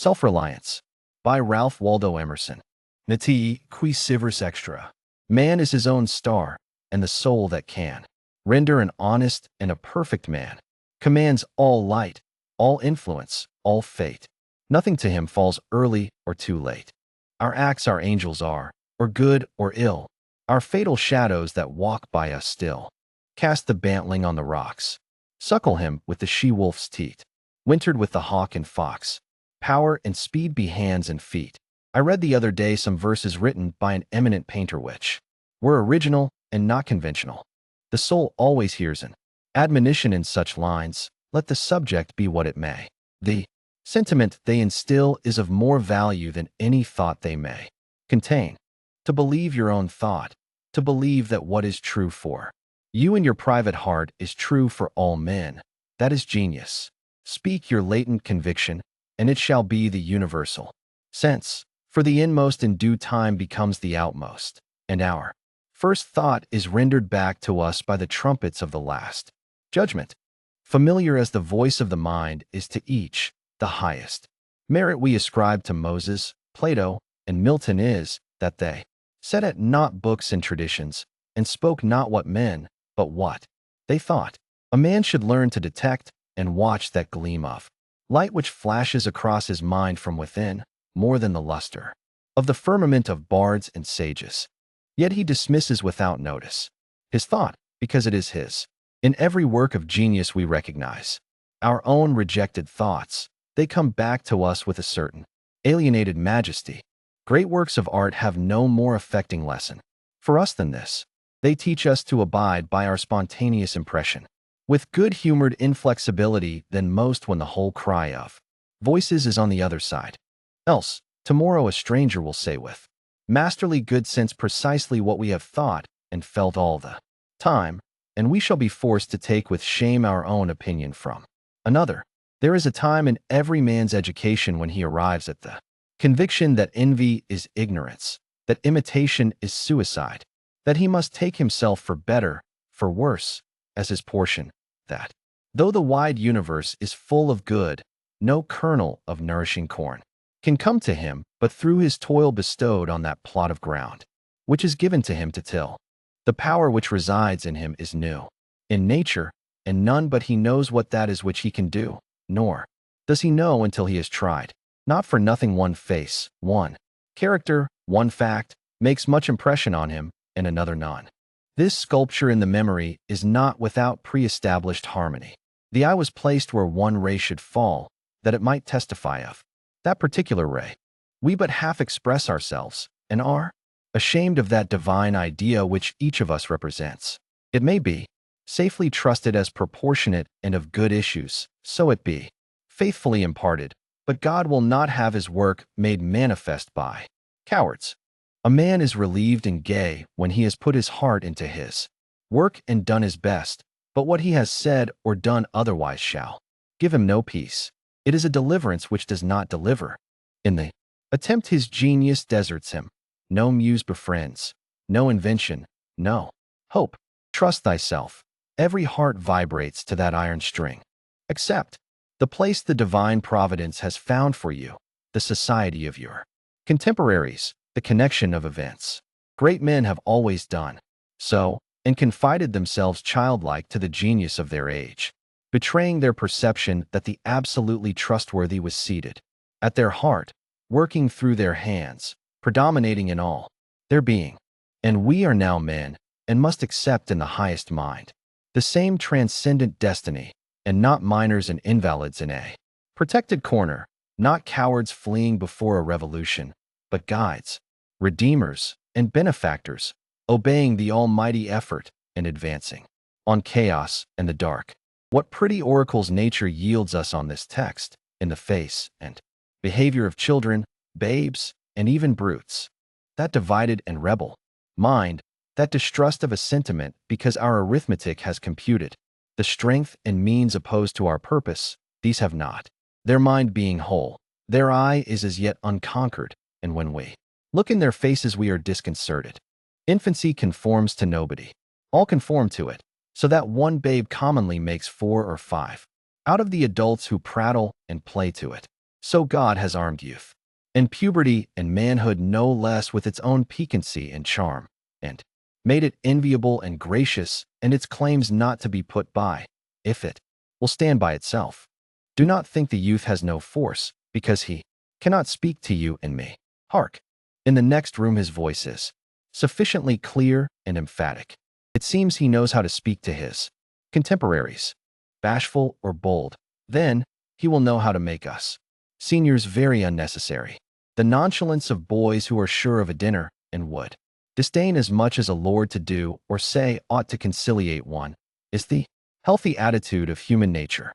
Self-Reliance by Ralph Waldo Emerson. Nati qui sivers extra. Man is his own star, and the soul that can render an honest and a perfect man commands all light, all influence, all fate. Nothing to him falls early or too late. Our acts our angels are, or good or ill, our fatal shadows that walk by us still. Cast the bantling on the rocks. Suckle him with the she-wolf's teat. Wintered with the hawk and fox. Power and speed be hands and feet. I read the other day some verses written by an eminent painter which were original and not conventional. The soul always hears an admonition in such lines, let the subject be what it may. The sentiment they instill is of more value than any thought they may contain. To believe your own thought, to believe that what is true for you in your private heart is true for all men, that is genius. Speak your latent conviction, and it shall be the universal sense, for the inmost in due time becomes the outmost, and our first thought is rendered back to us by the trumpets of the last judgment. Familiar as the voice of the mind is to each, the highest merit we ascribe to Moses, Plato, and Milton is that they set at naught books and traditions, and spoke not what men, but what they thought. A man should learn to detect and watch that gleam of light which flashes across his mind from within, more than the luster of the firmament of bards and sages. Yet he dismisses without notice his thought, because it is his. In every work of genius we recognize our own rejected thoughts. They come back to us with a certain alienated majesty. Great works of art have no more affecting lesson for us than this. They teach us to abide by our spontaneous impression with good-humored inflexibility than most when the whole cry of voices is on the other side. Else, tomorrow a stranger will say with masterly good sense precisely what we have thought and felt all the time, and we shall be forced to take with shame our own opinion from another. There is a time in every man's education when he arrives at the conviction that envy is ignorance, that imitation is suicide, that he must take himself for better, for worse, as his portion, that, though the wide universe is full of good, no kernel of nourishing corn can come to him but through his toil bestowed on that plot of ground, which is given to him to till. The power which resides in him is new in nature, and none but he knows what that is which he can do, nor does he know until he has tried. Not for nothing one face, one character, one fact, makes much impression on him, and another none. This sculpture in the memory is not without pre-established harmony. The eye was placed where one ray should fall, that it might testify of that particular ray. We but half express ourselves, and are ashamed of that divine idea which each of us represents. It may be safely trusted as proportionate and of good issues, so it be faithfully imparted, but God will not have his work made manifest by cowards. A man is relieved and gay when he has put his heart into his work and done his best, but what he has said or done otherwise shall give him no peace. It is a deliverance which does not deliver. In the attempt his genius deserts him. No muse befriends, no invention, no hope. Trust thyself. Every heart vibrates to that iron string. Accept the place the divine providence has found for you, the society of your contemporaries, the connection of events. Great men have always done so, and confided themselves childlike to the genius of their age, betraying their perception that the absolutely trustworthy was seated at their heart, working through their hands, predominating in all their being. And we are now men, and must accept in the highest mind the same transcendent destiny, and not minors and invalids in a protected corner, not cowards fleeing before a revolution, but guides, redeemers, and benefactors, obeying the almighty effort and advancing on chaos and the dark. What pretty oracles nature yields us on this text, in the face and behavior of children, babes, and even brutes. That divided and rebel mind, that distrust of a sentiment because our arithmetic has computed the strength and means opposed to our purpose, these have not their mind being whole. Their eye is as yet unconquered, and when we look in their faces we are disconcerted. Infancy conforms to nobody. All conform to it, so that one babe commonly makes 4 or 5 out of the adults who prattle and play to it. So God has armed youth, and puberty and manhood no less with its own piquancy and charm, and made it enviable and gracious, and its claims not to be put by, if it will stand by itself. Do not think the youth has no force, because he cannot speak to you and me. Hark! In the next room his voice is sufficiently clear and emphatic. It seems he knows how to speak to his contemporaries, bashful or bold. Then he will know how to make us seniors very unnecessary. The nonchalance of boys who are sure of a dinner and would disdain as much as a lord to do or say ought to conciliate one is the healthy attitude of human nature.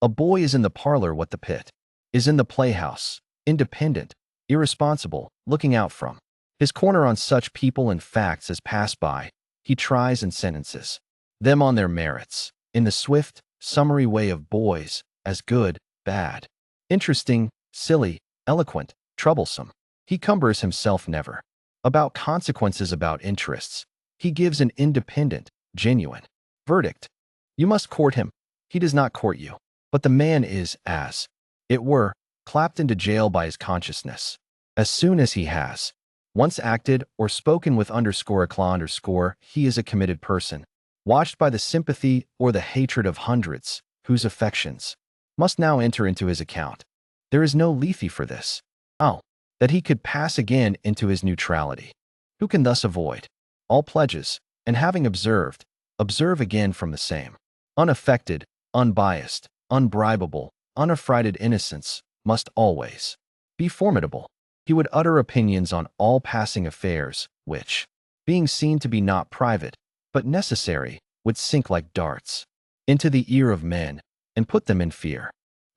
A boy is in the parlor what the pit is in the playhouse, independent, irresponsible, looking out from his corner on such people and facts as pass by. He tries and sentences them on their merits, in the swift, summary way of boys, as good, bad, interesting, silly, eloquent, troublesome. He cumbers himself never about consequences, about interests. He gives an independent, genuine verdict. You must court him. He does not court you. But the man is, as it were, clapped into jail by his consciousness. As soon as he has once acted or spoken with __, he is a committed person, watched by the sympathy or the hatred of hundreds, whose affections must now enter into his account. There is no lethe for this. Oh, that he could pass again into his neutrality. Who can thus avoid all pledges, and having observed, observe again from the same unaffected, unbiased, unbribable, unaffrighted innocence, must always be formidable. He would utter opinions on all passing affairs, which, being seen to be not private, but necessary, would sink like darts into the ear of men, and put them in fear.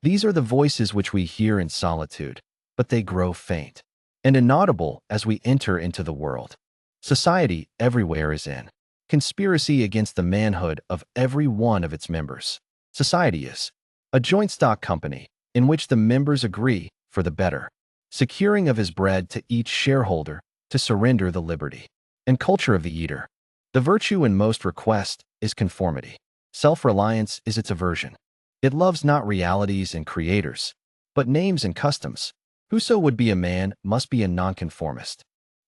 These are the voices which we hear in solitude, but they grow faint and inaudible as we enter into the world. Society everywhere is in conspiracy against the manhood of every one of its members. Society is a joint stock company in which the members agree for the better securing of his bread to each shareholder to surrender the liberty and culture of the eater. The virtue in most request is conformity. Self-reliance is its aversion. It loves not realities and creators, but names and customs. Whoso would be a man must be a nonconformist.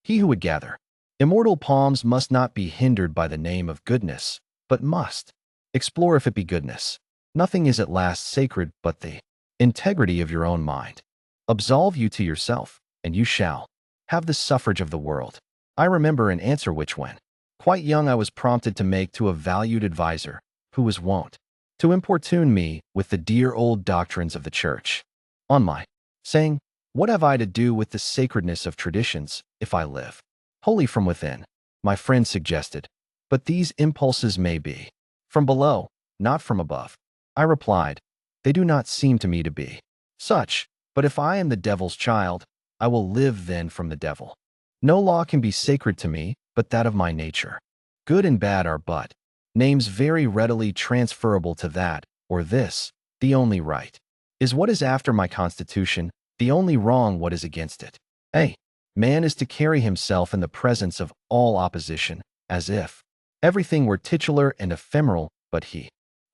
He who would gather immortal palms must not be hindered by the name of goodness, but must explore if it be goodness. Nothing is at last sacred but the integrity of your own mind. Absolve you to yourself, and you shall have the suffrage of the world. I remember an answer which, when quite young, I was prompted to make to a valued adviser, who was wont to importune me with the dear old doctrines of the Church. On my saying, "What have I to do with the sacredness of traditions, if I live wholly from within?" my friend suggested, "But these impulses may be from below, not from above." I replied, "They do not seem to me to be such. But if I am the devil's child, I will live then from the devil. No law can be sacred to me but that of my nature. Good and bad are but names very readily transferable to that or this. The only right is what is after my constitution, the only wrong what is against it. A man is to carry himself in the presence of all opposition, as if everything were titular and ephemeral, but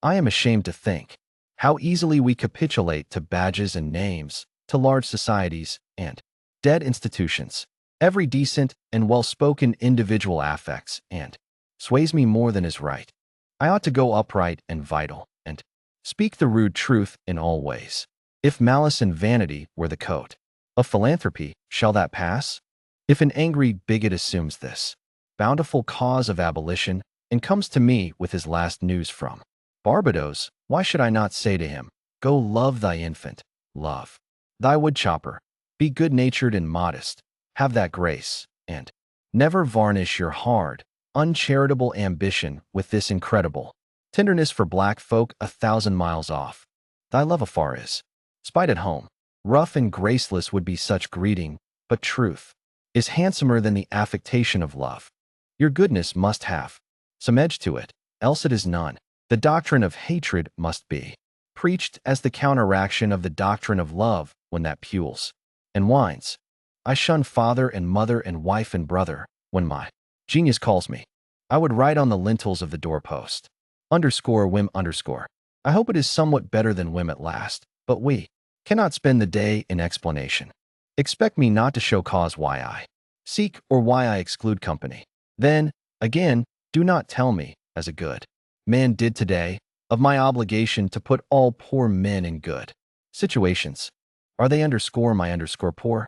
I am ashamed to think how easily we capitulate to badges and names, to large societies and dead institutions. Every decent and well-spoken individual affects and sways me more than is right. I ought to go upright and vital, and speak the rude truth in all ways. If malice and vanity were the coat of philanthropy, shall that pass? If an angry bigot assumes this bountiful cause of abolition and comes to me with his last news from Barbados, why should I not say to him, "Go love thy infant, love thy woodchopper, be good-natured and modest, have that grace, and never varnish your hard, uncharitable ambition with this incredible tenderness for black folk 1,000 miles off. Thy love afar is spite at home. Rough and graceless would be such greeting, but truth is handsomer than the affectation of love. Your goodness must have some edge to it, else it is none. The doctrine of hatred must be preached as the counteraction of the doctrine of love when that pules and whines. I shun father and mother and wife and brother when my genius calls me. I would write on the lintels of the doorpost, _whim_. I hope it is somewhat better than whim at last, but we cannot spend the day in explanation. Expect me not to show cause why I seek or why I exclude company. Then, again, do not tell me, as a good man did today, of my obligation to put all poor men in good situations. Are they my poor?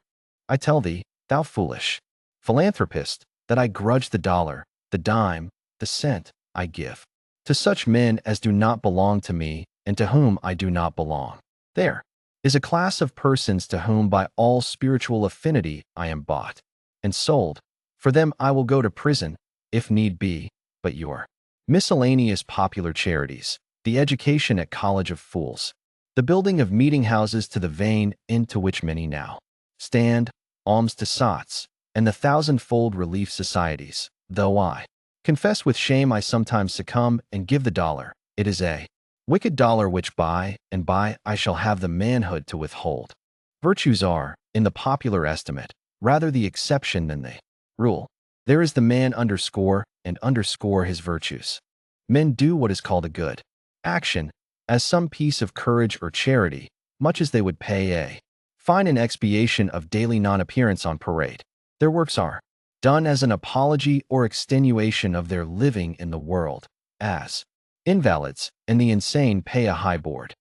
I tell thee, thou foolish philanthropist, that I grudge the dollar, the dime, the cent I give to such men as do not belong to me and to whom I do not belong. There is a class of persons to whom by all spiritual affinity I am bought and sold. For them I will go to prison, if need be, but your miscellaneous popular charities, the education at college of fools, the building of meeting houses to the vain into which many now stand, alms to sots, and the thousandfold relief societies, though I confess with shame I sometimes succumb and give the dollar, it is a wicked dollar which by and by I shall have the manhood to withhold. Virtues are, in the popular estimate, rather the exception than the rule. There is the man underscore and underscore his virtues. Men do what is called a good action, as some piece of courage or charity, much as they would pay a fine in expiation of daily non-appearance on parade. Their works are done as an apology or extenuation of their living in the world, as invalids and the insane pay a high board.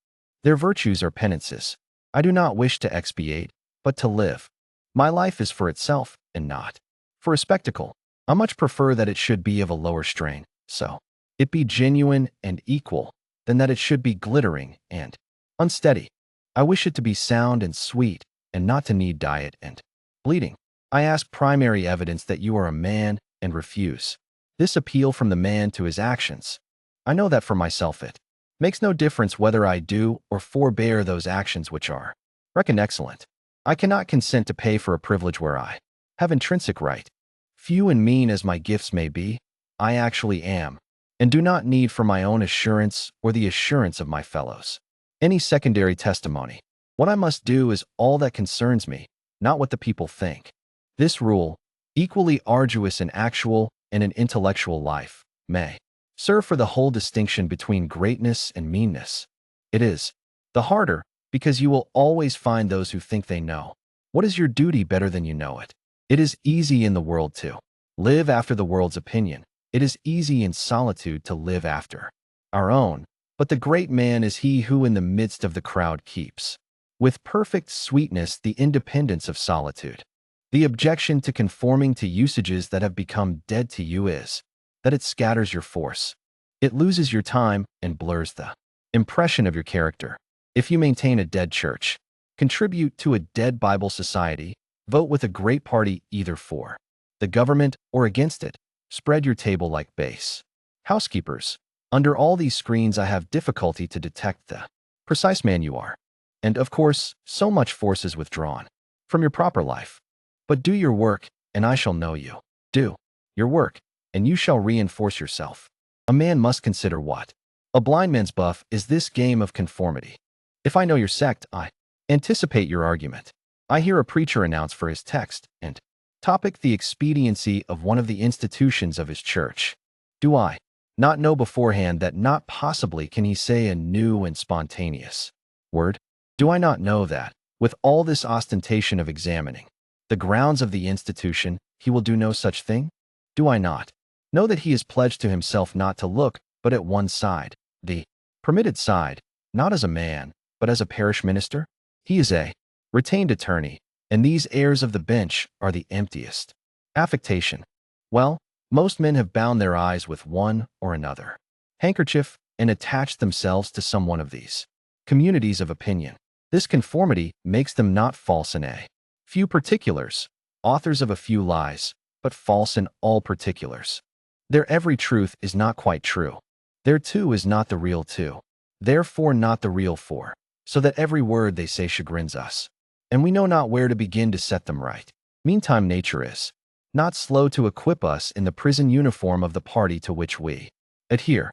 Their virtues are penances. I do not wish to expiate, but to live. My life is for itself and not for a spectacle. I much prefer that it should be of a lower strain, so it be genuine and equal, than that it should be glittering and unsteady. I wish it to be sound and sweet, and not to need diet and bleeding. I ask primary evidence that you are a man and refuse this appeal from the man to his actions. I know that for myself it makes no difference whether I do or forbear those actions which are reckon excellent. I cannot consent to pay for a privilege where I have intrinsic right. Few and mean as my gifts may be, I actually am, and do not need for my own assurance or the assurance of my fellows any secondary testimony. What I must do is all that concerns me, not what the people think. This rule, equally arduous in actual and in intellectual life, may serve for the whole distinction between greatness and meanness. It is the harder because you will always find those who think they know what is your duty better than you know it. It is easy in the world to live after the world's opinion. It is easy in solitude to live after our own. But the great man is he who in the midst of the crowd keeps, with perfect sweetness, the independence of solitude. The objection to conforming to usages that have become dead to you is that it scatters your force. It loses your time and blurs the impression of your character. If you maintain a dead church, contribute to a dead Bible society, vote with a great party either for the government or against it, spread your table like base housekeepers. Under all these screens I have difficulty to detect the precise man you are. And of course, so much force is withdrawn from your proper life. But do your work, and I shall know you. Do your work, and you shall reinforce yourself. A man must consider what a blind man's buff is this game of conformity. If I know your sect, I anticipate your argument. I hear a preacher announce for his text and topic the expediency of one of the institutions of his church. Do I not know beforehand that not possibly can he say a new and spontaneous word? Do I not know that, with all this ostentation of examining the grounds of the institution, he will do no such thing? Do I not know that he is pledged to himself not to look but at one side, the permitted side, not as a man, but as a parish minister? He is a retained attorney, and these airs of the bench are the emptiest affectation. Well, most men have bound their eyes with one or another handkerchief and attached themselves to some one of these communities of opinion. This conformity makes them not false in a few particulars, authors of a few lies, but false in all particulars. Their every truth is not quite true. Their two is not the real two, therefore not the real four, so that every word they say chagrins us, and we know not where to begin to set them right. Meantime nature is not slow to equip us in the prison uniform of the party to which we adhere.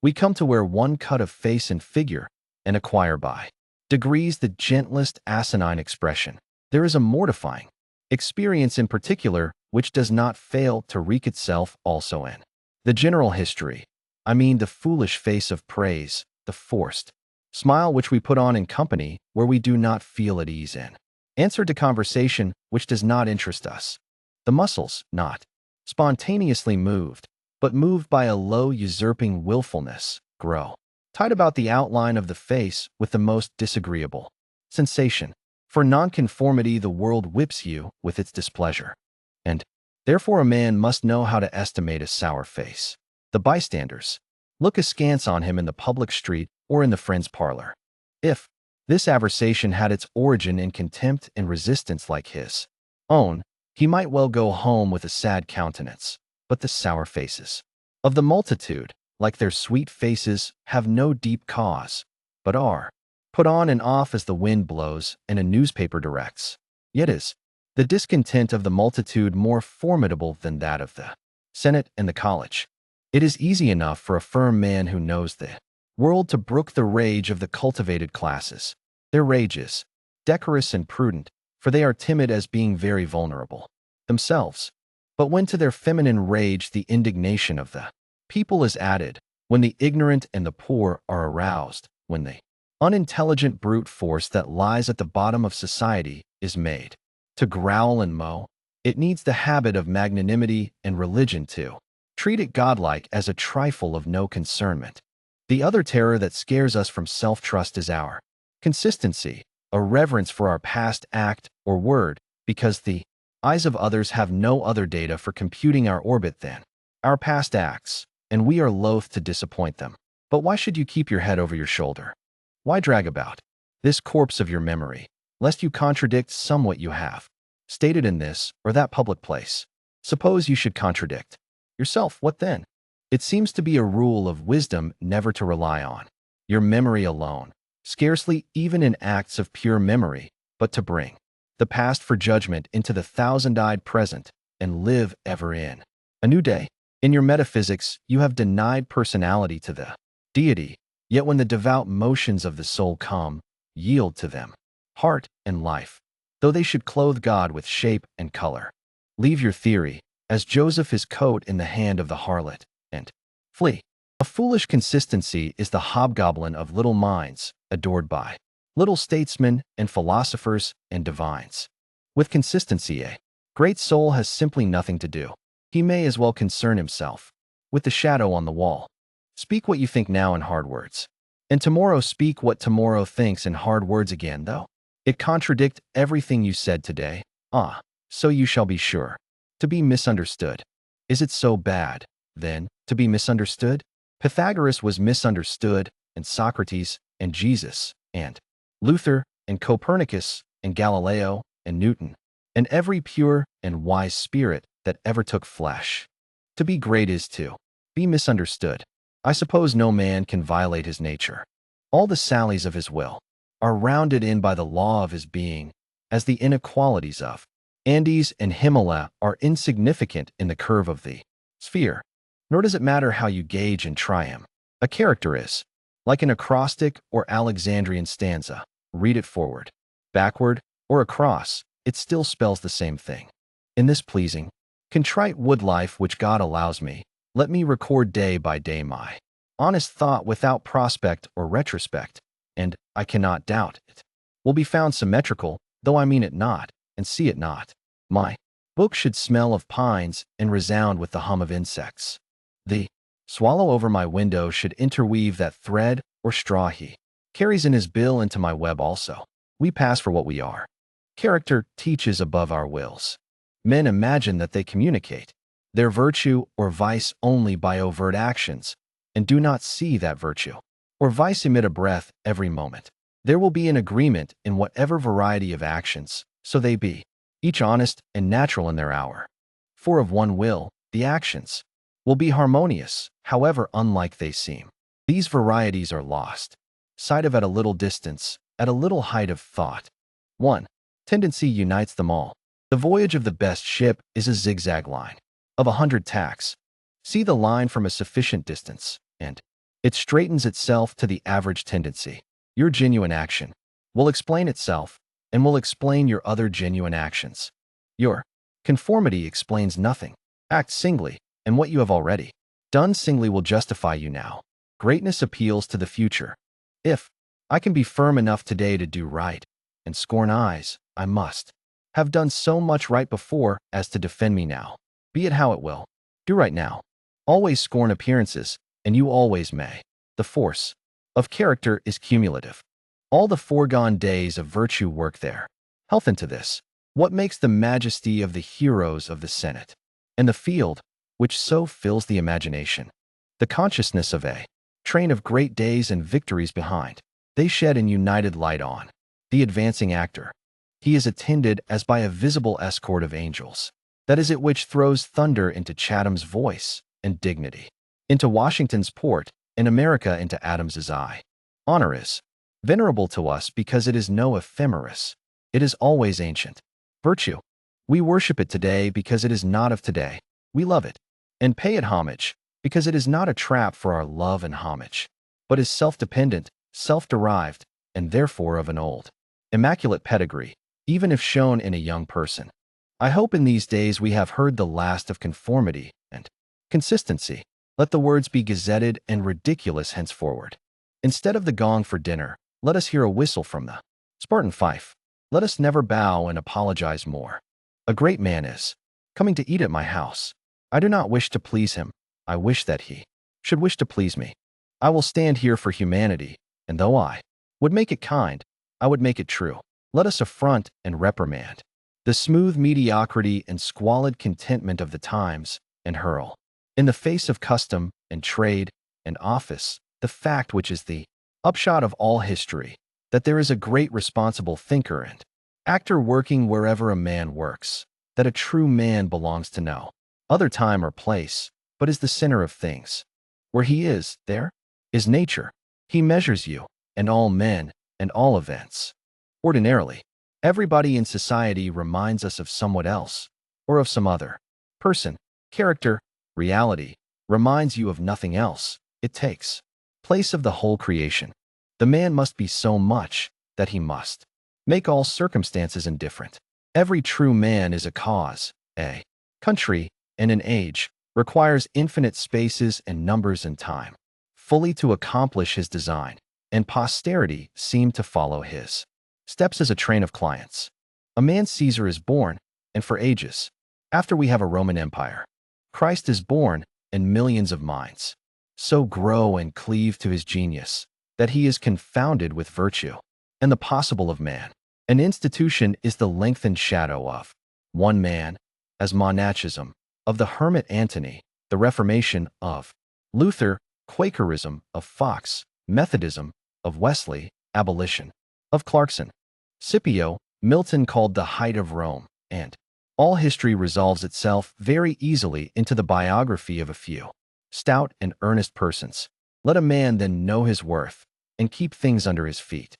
We come to wear one cut of face and figure, and acquire by degrees the gentlest asinine expression. There is a mortifying experience in particular which does not fail to wreak itself also in the general history. I mean the foolish face of praise, the forced Smile which we put on in company where we do not feel at ease in. Answer to conversation which does not interest us. The muscles, not spontaneously moved, but moved by a low usurping willfulness, grow. Tight about the outline of the face with the most disagreeable sensation. For nonconformity the world whips you with its displeasure. And therefore a man must know how to estimate a sour face. The bystanders look askance on him in the public street or in the friend's parlor. If this aversation had its origin in contempt and resistance like his own, he might well go home with a sad countenance. But the sour faces of the multitude, like their sweet faces, have no deep cause, but are put on and off as the wind blows and a newspaper directs. Yet is the discontent of the multitude more formidable than that of the Senate and the college. It is easy enough for a firm man who knows the world to brook the rage of the cultivated classes. Their rage is decorous and prudent, for they are timid as being very vulnerable themselves. But when to their feminine rage the indignation of the people is added, when the ignorant and the poor are aroused, when the unintelligent brute force that lies at the bottom of society is made to growl and mow, it needs the habit of magnanimity and religion to treat it godlike as a trifle of no concernment. The other terror that scares us from self-trust is our consistency, a reverence for our past act or word, because the eyes of others have no other data for computing our orbit than our past acts, and we are loath to disappoint them. But why should you keep your head over your shoulder? Why drag about this corpse of your memory, lest you contradict somewhat you have stated in this or that public place? Suppose you should contradict yourself, what then? It seems to be a rule of wisdom never to rely on your memory alone, scarcely even in acts of pure memory, but to bring the past for judgment into the thousand-eyed present and live ever in a new day. In your metaphysics, you have denied personality to the deity, yet when the devout motions of the soul come, yield to them heart and life, though they should clothe God with shape and color. Leave your theory, as Joseph his coat in the hand of the harlot, and flee. A foolish consistency is the hobgoblin of little minds, adored by little statesmen and philosophers and divines. With consistency, a great soul has simply nothing to do. He may as well concern himself with the shadow on the wall. Speak what you think now in hard words, and tomorrow speak what tomorrow thinks in hard words again, though it contradict everything you said today. So you shall be sure to be misunderstood. Is it so bad, then, to be misunderstood? Pythagoras was misunderstood, and Socrates, and Jesus, and Luther, and Copernicus, and Galileo, and Newton, and every pure and wise spirit that ever took flesh. To be great is to be misunderstood. I suppose no man can violate his nature. All the sallies of his will are rounded in by the law of his being, as the inequalities of Andes and Himalaya are insignificant in the curve of the sphere. Nor does it matter how you gauge and try him. A character is like an acrostic or Alexandrian stanza. Read it forward, backward, or across, it still spells the same thing. In this pleasing, contrite wood life which God allows me, let me record day by day my honest thought without prospect or retrospect, and, I cannot doubt it, will be found symmetrical, though I mean it not, and see it not. My book should smell of pines and resound with the hum of insects. The swallow over my window should interweave that thread or straw he carries in his bill into my web also. We pass for what we are. Character teaches above our wills. Men imagine that they communicate their virtue or vice only by overt actions, and do not see that virtue or vice emit a breath every moment. There will be an agreement in whatever variety of actions, so they be each honest and natural in their hour. For of one will, the actions will be harmonious, however unlike they seem. These varieties are lost sight of at a little distance, at a little height of thought. 1. Tendency unites them all. The voyage of the best ship is a zigzag line of 100 tacks. See the line from a sufficient distance, and it straightens itself to the average tendency. Your genuine action will explain itself and will explain your other genuine actions. Your conformity explains nothing. Act singly, and what you have already done singly will justify you now. Greatness appeals to the future. If I can be firm enough today to do right, and scorn eyes, I must. Have done so much right before as to defend me now. Be it how it will. Do right now. Always scorn appearances, and you always may. The force of character is cumulative. All the foregone days of virtue work there. Health into this. What makes the majesty of the heroes of the Senate, and the field, which so fills the imagination? The consciousness of a train of great days and victories behind. They shed an united light on the advancing actor. He is attended as by a visible escort of angels. That is it which throws thunder into Chatham's voice and dignity, into Washington's port, and America into Adams's eye. Honor is venerable to us because it is no ephemeris. It is always ancient. Virtue, we worship it today because it is not of today. We love it and pay it homage because it is not a trap for our love and homage, but is self-dependent, self-derived, and therefore of an old, immaculate pedigree, even if shown in a young person. I hope in these days we have heard the last of conformity and consistency. Let the words be gazetted and ridiculous henceforward. Instead of the gong for dinner, let us hear a whistle from the Spartan fife. Let us never bow and apologize more. A great man is coming to eat at my house. I do not wish to please him. I wish that he should wish to please me. I will stand here for humanity, and though I would make it kind, I would make it true. Let us affront and reprimand the smooth mediocrity and squalid contentment of the times, and hurl in the face of custom and trade and office the fact which is the upshot of all history, that there is a great responsible thinker and actor working wherever a man works, that a true man belongs to no other time or place, but is the center of things. Where he is, there is nature. He measures you, and all men, and all events. Ordinarily, everybody in society reminds us of somewhat else, or of some other person. Character, reality, reminds you of nothing else. It takes place of the whole creation. The man must be so much that he must make all circumstances indifferent. Every true man is a cause, a country, and an age, requires infinite spaces and numbers and time, fully to accomplish his design, and posterity seem to follow his steps as a train of clients. A man Caesar is born, and for ages, after we have a Roman Empire, Christ is born, and millions of minds so grow and cleave to his genius that he is confounded with virtue and the possible of man. An institution is the lengthened shadow of one man, as monachism, of the hermit Antony, the Reformation of Luther, Quakerism of Fox, Methodism of Wesley, abolition of Clarkson, Scipio, Milton called the height of Rome, and all history resolves itself very easily into the biography of a few stout and earnest persons. Let a man then know his worth and keep things under his feet.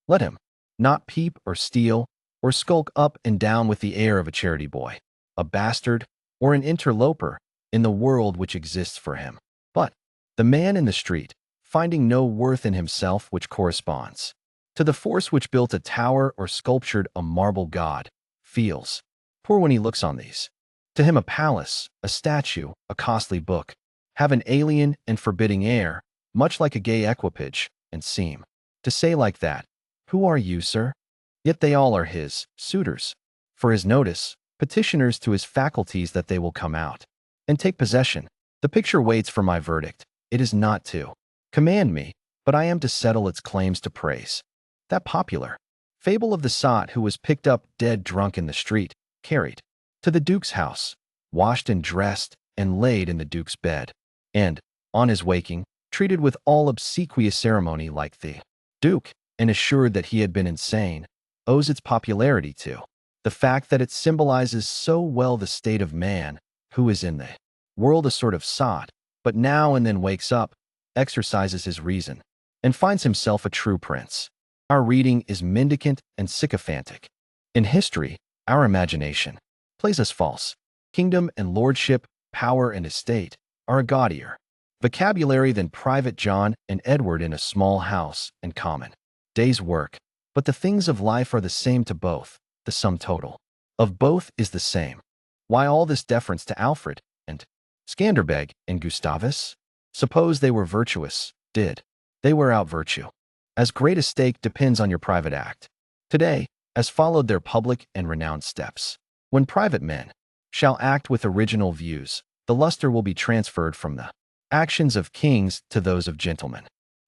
Let him not peep or steal or skulk up and down with the air of a charity boy, a bastard, or an interloper in the world which exists for him. But the man in the street, finding no worth in himself which corresponds to the force which built a tower or sculptured a marble god, feels poor when he looks on these. To him a palace, a statue, a costly book, have an alien and forbidding air, much like a gay equipage, and seem to say like that, "Who are you, sir?" Yet they all are his suitors for his notice, petitioners to his faculties that they will come out and take possession. The picture waits for my verdict. It is not to command me, but I am to settle its claims to praise. That popular fable of the sot who was picked up dead drunk in the street, carried to the Duke's house, washed and dressed, and laid in the Duke's bed, and, on his waking, treated with all obsequious ceremony like the Duke, and assured that he had been insane, owes its popularity to the fact that it symbolizes so well the state of man, who is in the world a sort of sot, but now and then wakes up, exercises his reason, and finds himself a true prince. Our reading is mendicant and sycophantic. In history, our imagination plays us false. Kingdom and lordship, power and estate, are a gaudier vocabulary than Private John and Edward in a small house and common day's work. But the things of life are the same to both. The sum total of both is the same. Why all this deference to Alfred and Skanderbeg and Gustavus? Suppose they were virtuous, did they wear out virtue? as great a stake depends on your private act. Today, as followed their public and renowned steps. When private men shall act with original views, the luster will be transferred from the actions of kings to those of gentlemen.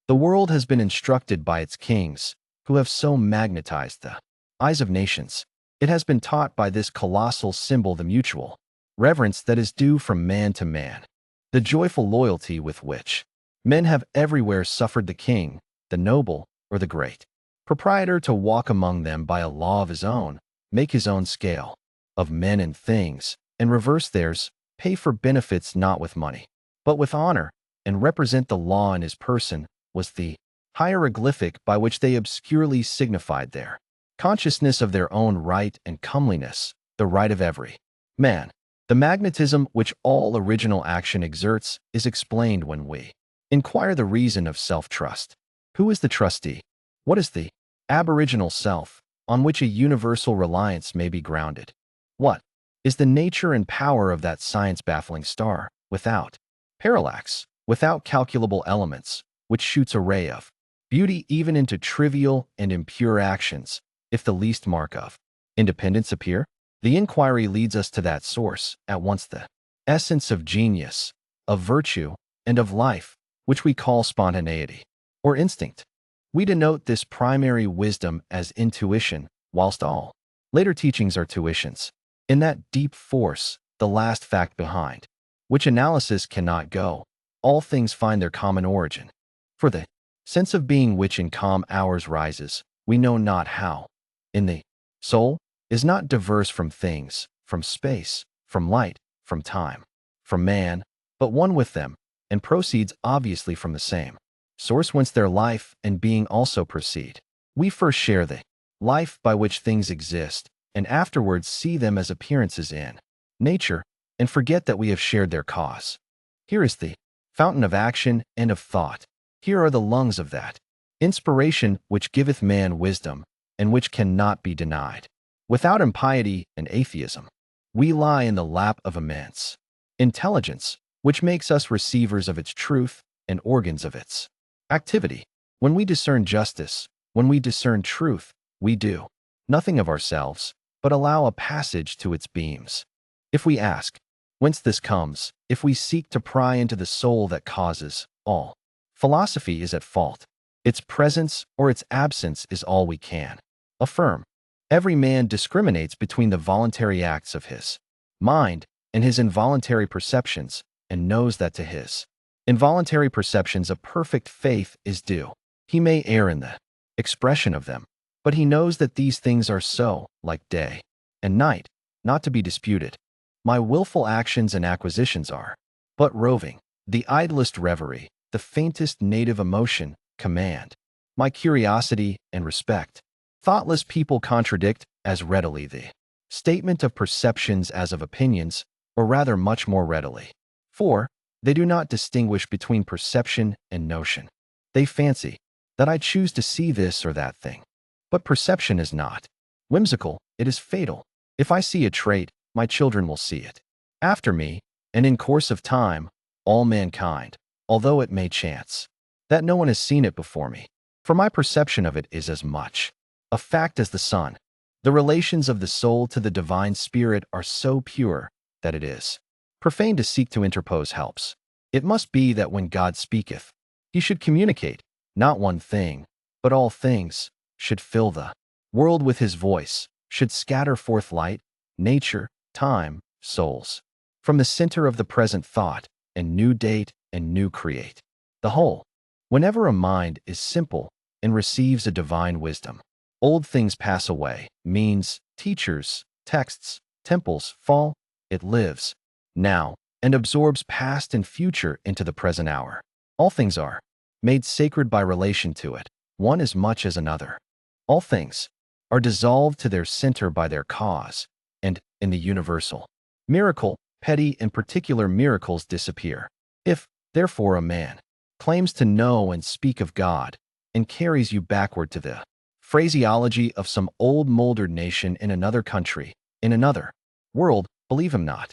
The world has been instructed by its kings, who have so magnetized the eyes of nations. It has been taught by this colossal symbol the mutual reverence that is due from man to man, the joyful loyalty with which men have everywhere suffered the king, the noble, or the great proprietor to walk among them by a law of his own, make his own scale of men and things, and reverse theirs, pay for benefits not with money, but with honor, and represent the law in his person, was the hieroglyphic by which they obscurely signified their consciousness of their own right and comeliness, the right of every man. The magnetism which all original action exerts is explained when we inquire the reason of self-trust. Who is the trustee? What is the aboriginal self on which a universal reliance may be grounded? What is the nature and power of that science-baffling star, without parallax, without calculable elements, which shoots a ray of beauty even into trivial and impure actions, if the least mark of independence appear? The inquiry leads us to that source, at once the essence of genius, of virtue, and of life, which we call spontaneity, or instinct. We denote this primary wisdom as intuition, whilst all later teachings are tuitions. In that deep force, the last fact behind which analysis cannot go, all things find their common origin. For the sense of being which in calm hours rises, we know not how, in the soul, is not diverse from things, from space, from light, from time, from man, but one with them, and proceeds obviously from the same source whence their life and being also proceed. We first share the life by which things exist, and afterwards see them as appearances in nature, and forget that we have shared their cause. Here is the fountain of action and of thought. Here are the lungs of that inspiration which giveth man wisdom, and which cannot be denied. Without impiety and atheism, we lie in the lap of immense intelligence, which makes us receivers of its truth and organs of its activity. When we discern justice, when we discern truth, we do nothing of ourselves, but allow a passage to its beams. If we ask whence this comes, if we seek to pry into the soul that causes all, philosophy is at fault. Its presence or its absence is all we can affirm. Every man discriminates between the voluntary acts of his mind and his involuntary perceptions, and knows that to his involuntary perceptions a perfect faith is due. He may err in the expression of them, but he knows that these things are so, like day and night, not to be disputed. My willful actions and acquisitions are but roving, the idlest reverie, the faintest native emotion, command my curiosity and respect. Thoughtless people contradict as readily the statement of perceptions as of opinions, or rather much more readily. For they do not distinguish between perception and notion. They fancy that I choose to see this or that thing. But perception is not whimsical, it is fatal. If I see a trait, my children will see it after me, and in course of time, all mankind, although it may chance that no one has seen it before me. For my perception of it is as much a fact as the sun. The relations of the soul to the divine spirit are so pure that it is profane to seek to interpose helps. It must be that when God speaketh, he should communicate, not one thing, but all things, should fill the world with his voice, should scatter forth light, nature, time, souls, from the center of the present thought, and new date and new create the whole. Whenever a mind is simple and receives a divine wisdom, old things pass away, means, teachers, texts, temples fall, it lives now, and absorbs past and future into the present hour. All things are made sacred by relation to it, one as much as another. All things are dissolved to their center by their cause, and, in the universal miracle, petty and particular miracles disappear. If, therefore, a man claims to know and speak of God, and carries you backward to the phraseology of some old moldered nation in another country, in another world, believe him not.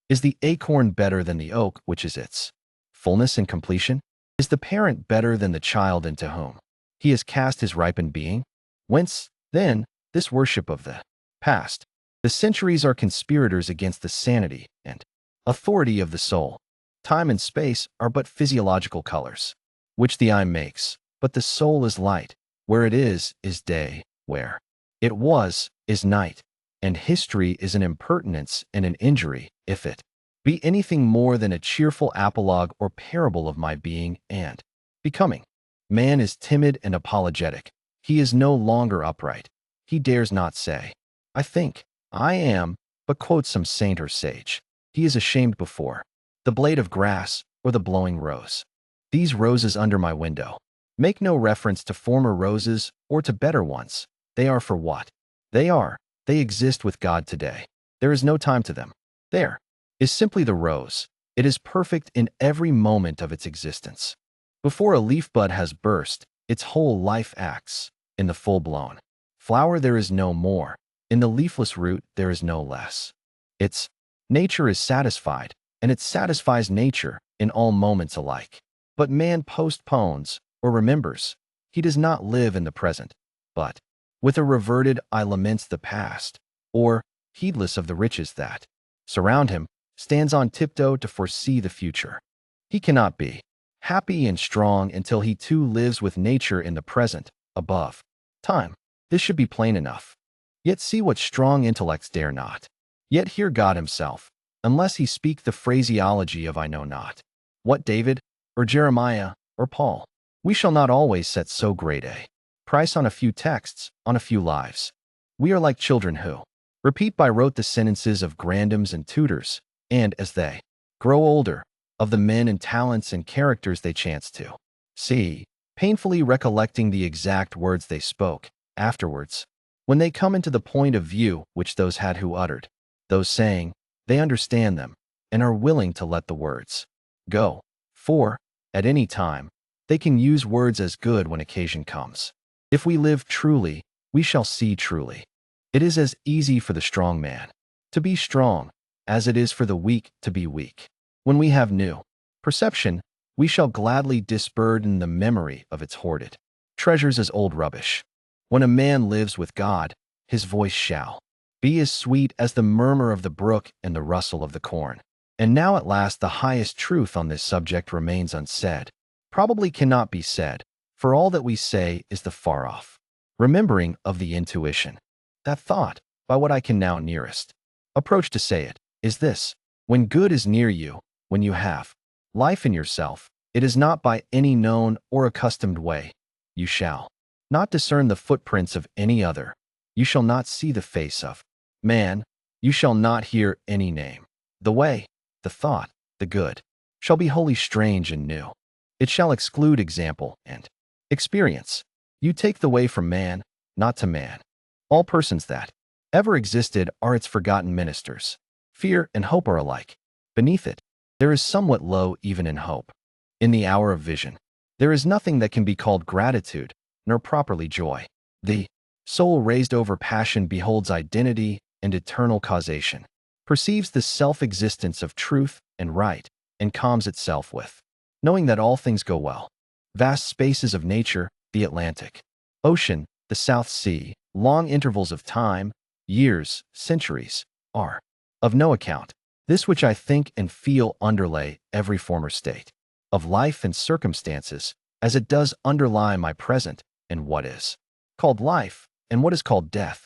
Is the acorn better than the oak, which is its fullness and completion? Is the parent better than the child into whom He has cast his ripened being. Whence, then, this worship of the past? The centuries are conspirators against the sanity and authority of the soul. Time and space are but physiological colors, which the eye makes, but the soul is light. Where it is day, where it was, is night. And history is an impertinence and an injury, if it be anything more than a cheerful apologue or parable of my being and becoming. Man is timid and apologetic. He is no longer upright. He dares not say, I think, I am, but quotes some saint or sage. He is ashamed before the blade of grass or the blowing rose. These roses under my window make no reference to former roses or to better ones. They are for what they are. They exist with God today. There is no time to them. There is simply the rose. It is perfect in every moment of its existence. Before a leaf bud has burst, its whole life acts. In the full-blown flower there is no more. In the leafless root there is no less. Its nature is satisfied, and it satisfies nature in all moments alike. But man postpones or remembers. He does not live in the present, but with a reverted eye laments the past, or, heedless of the riches that surround him, stands on tiptoe to foresee the future. He cannot be happy and strong until he too lives with nature in the present, above time. This should be plain enough. Yet see what strong intellects dare not. Yet hear God himself, unless he speak the phraseology of I know not what David, or Jeremiah, or Paul. We shall not always set so great a price on a few texts, on a few lives. We are like children who repeat by rote the sentences of grandams and tutors, and as they grow older, of the men and talents and characters they chance to see, painfully recollecting the exact words they spoke, afterwards, when they come into the point of view which those had who uttered those saying, they understand them, and are willing to let the words go. For, at any time, they can use words as good when occasion comes. If we live truly, we shall see truly. It is as easy for the strong man to be strong as it is for the weak to be weak. When we have new perception, we shall gladly disburden the memory of its hoarded treasures as old rubbish. When a man lives with God, his voice shall be as sweet as the murmur of the brook and the rustle of the corn. And now at last the highest truth on this subject remains unsaid, probably cannot be said, for all that we say is the far-off remembering of the intuition. That thought, by what I can now nearest approach to say it, is this: when good is near you, when you have life in yourself, it is not by any known or accustomed way. You shall not discern the footprints of any other. You shall not see the face of man. You shall not hear any name. The way, the thought, the good, shall be wholly strange and new. It shall exclude example and experience. You take the way from man, not to man. All persons that ever existed are its forgotten ministers. Fear and hope are alike. Beneath it, there is somewhat low even in hope. In the hour of vision, there is nothing that can be called gratitude, nor properly joy. The soul raised over passion beholds identity and eternal causation, perceives the self-existence of truth and right, and calms itself with knowing that all things go well. Vast spaces of nature, the Atlantic Ocean, the South Sea, long intervals of time, years, centuries, are of no account. This which I think and feel underlay every former state of life and circumstances, as it does underlie my present and what is called life and what is called death.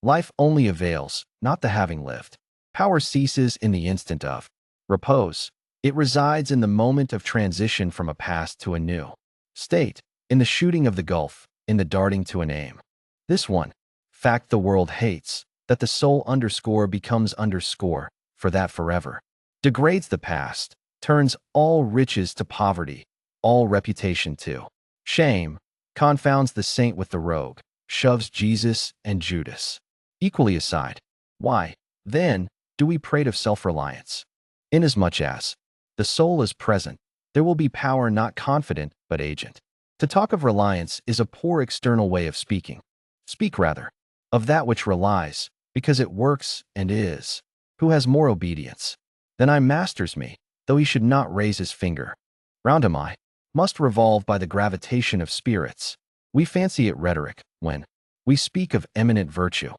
Life only avails, not the having lived. Power ceases in the instant of repose. It resides in the moment of transition from a past to a new state, in the shooting of the gulf, in the darting to an aim. This one fact the world hates, that the soul underscore becomes underscore, for that forever degrades the past, turns all riches to poverty, all reputation to shame, confounds the saint with the rogue, shoves Jesus and Judas equally aside. Why, then, do we prate of self-reliance? Inasmuch as the soul is present, there will be power not confident but agent. To talk of reliance is a poor external way of speaking. Speak rather of that which relies, because it works and is. Who has more obedience than I masters me, though he should not raise his finger. Round him I must revolve by the gravitation of spirits. We fancy it rhetoric when we speak of eminent virtue.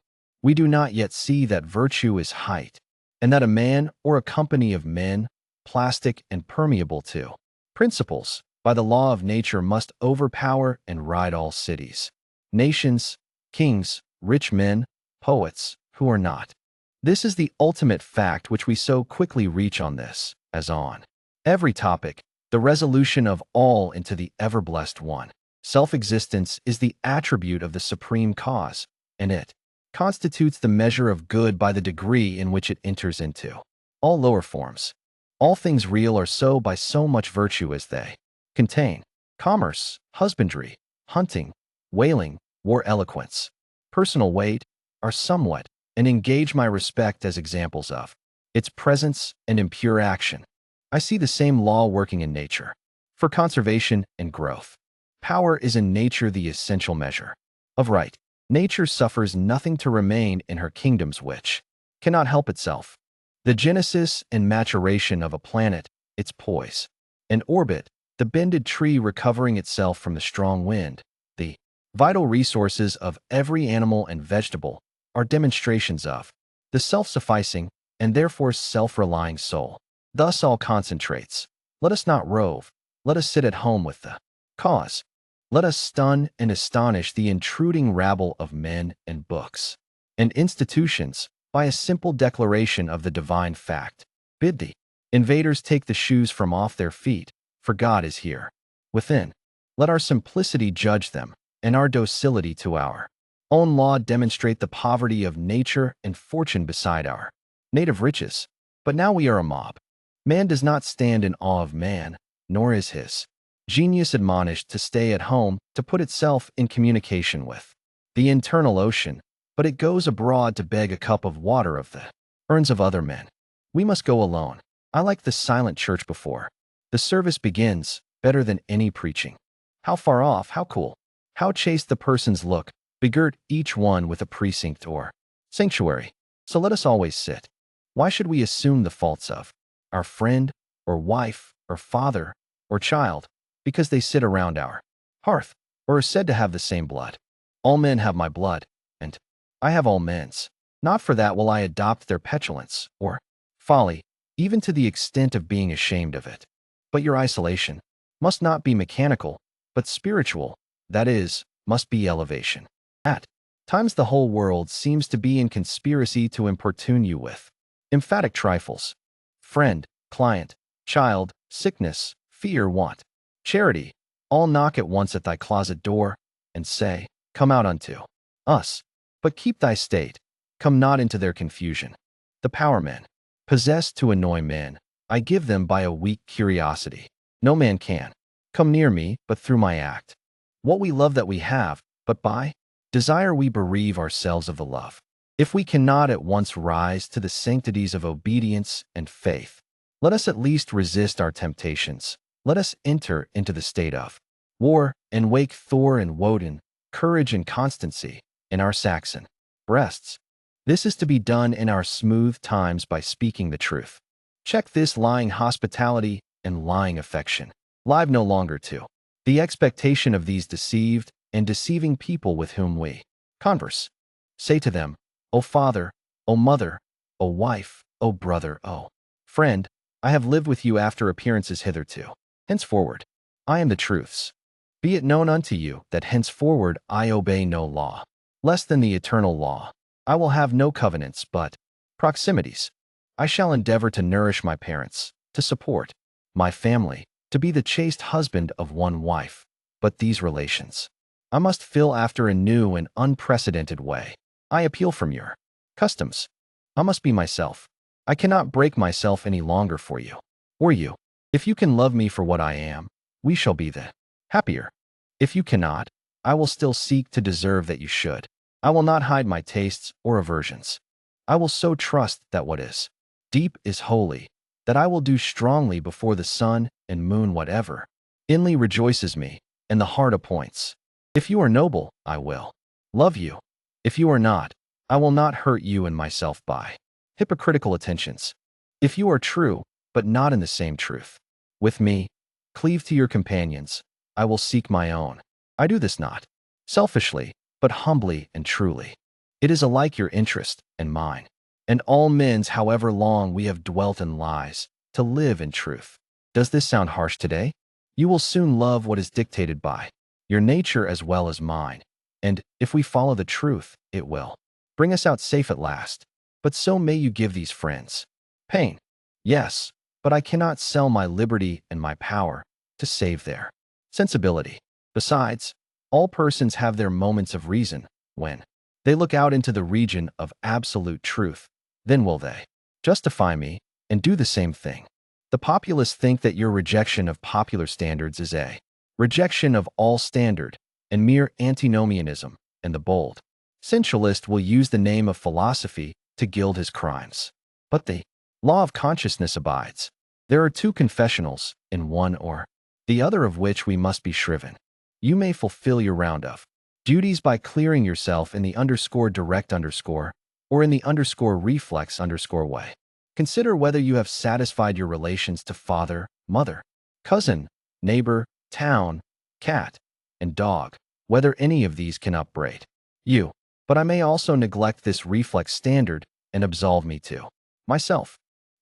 We do not yet see that virtue is height, and that a man or a company of men, plastic and permeable to principles, by the law of nature must overpower and ride all cities, nations, kings, rich men, poets, who are not. This is the ultimate fact which we so quickly reach on this, as on every topic, the resolution of all into the ever-blessed one. Self-existence is the attribute of the supreme cause, and it constitutes the measure of good by the degree in which it enters into all lower forms. All things real are so by so much virtue as they contain. Commerce, husbandry, hunting, whaling, war, eloquence, personal weight, are somewhat, and engage my respect as examples of its presence and impure action. I see the same law working in nature, for conservation and growth. Power is in nature the essential measure of right. Nature suffers nothing to remain in her kingdoms which cannot help itself. The genesis and maturation of a planet, its poise and orbit, the bended tree recovering itself from the strong wind, the vital resources of every animal and vegetable, are demonstrations of the self-sufficing and therefore self-relying soul. Thus all concentrates. Let us not rove. Let us sit at home with the cause. Let us stun and astonish the intruding rabble of men and books and institutions by a simple declaration of the divine fact. Bid the invaders take the shoes from off their feet, for God is here within. Let our simplicity judge them, and our docility to our own law demonstrate the poverty of nature and fortune beside our native riches. But now we are a mob. Man does not stand in awe of man, nor is his genius admonished to stay at home to put itself in communication with the internal ocean, but it goes abroad to beg a cup of water of the urns of other men. We must go alone. I like the silent church before the service begins, better than any preaching. How far off, how cool, how chaste the persons look, begirt each one with a precinct or sanctuary. So let us always sit. Why should we assume the faults of our friend, or wife, or father, or child, because they sit around our hearth, or are said to have the same blood? All men have my blood, and I have all men's. Not for that will I adopt their petulance, or folly, even to the extent of being ashamed of it. But your isolation must not be mechanical, but spiritual, that is, must be elevation. At times the whole world seems to be in conspiracy to importune you with emphatic trifles. Friend, client, child, sickness, fear, want, charity, all knock at once at thy closet door, and say, Come out unto us. But keep thy state, come not into their confusion. The power men possess to annoy men, I give them by a weak curiosity. No man can come near me but through my act. What we love that we have, but by desire we bereave ourselves of the love. If we cannot at once rise to the sanctities of obedience and faith, let us at least resist our temptations. Let us enter into the state of war and wake Thor and Woden, courage and constancy, in our Saxon breasts. This is to be done in our smooth times by speaking the truth. Check this lying hospitality and lying affection. Live no longer to the expectation of these deceived and deceiving people with whom we converse. Say to them, O father, O mother, O wife, O brother, O friend, I have lived with you after appearances hitherto. Henceforward, I am the truth's. Be it known unto you that henceforward I obey no law less than the eternal law. I will have no covenants but proximities. I shall endeavor to nourish my parents, to support my family, to be the chaste husband of one wife. But these relations I must fill after a new and unprecedented way. I appeal from your customs. I must be myself. I cannot break myself any longer for you, or you. If you can love me for what I am, we shall be the happier. If you cannot, I will still seek to deserve that you should. I will not hide my tastes or aversions. I will so trust that what is deep is holy, that I will do strongly before the sun and moon whatever inly rejoices me, and the heart appoints. If you are noble, I will love you. If you are not, I will not hurt you and myself by hypocritical attentions. If you are true, but not in the same truth with me, cleave to your companions. I will seek my own. I do this not selfishly, but humbly and truly. It is alike your interest and mine, and all men's, however long we have dwelt in lies, to live in truth. Does this sound harsh today? You will soon love what is dictated by your nature as well as mine, and if we follow the truth, it will bring us out safe at last. But so may you give these friends pain. Yes, but I cannot sell my liberty and my power to save their sensibility. Besides, all persons have their moments of reason when they look out into the region of absolute truth. Then will they justify me and do the same thing. The populace think that your rejection of popular standards is a rejection of all standard and mere antinomianism, and the bold sensualist will use the name of philosophy to gild his crimes. But the law of consciousness abides. There are two confessionals, in one or the other of which we must be shriven. You may fulfill your round of duties by clearing yourself in the _direct_ or in the _reflex_ way. Consider whether you have satisfied your relations to father, mother, cousin, neighbor, town, cat, and dog, whether any of these can upbraid you. But I may also neglect this reflex standard and absolve me to myself.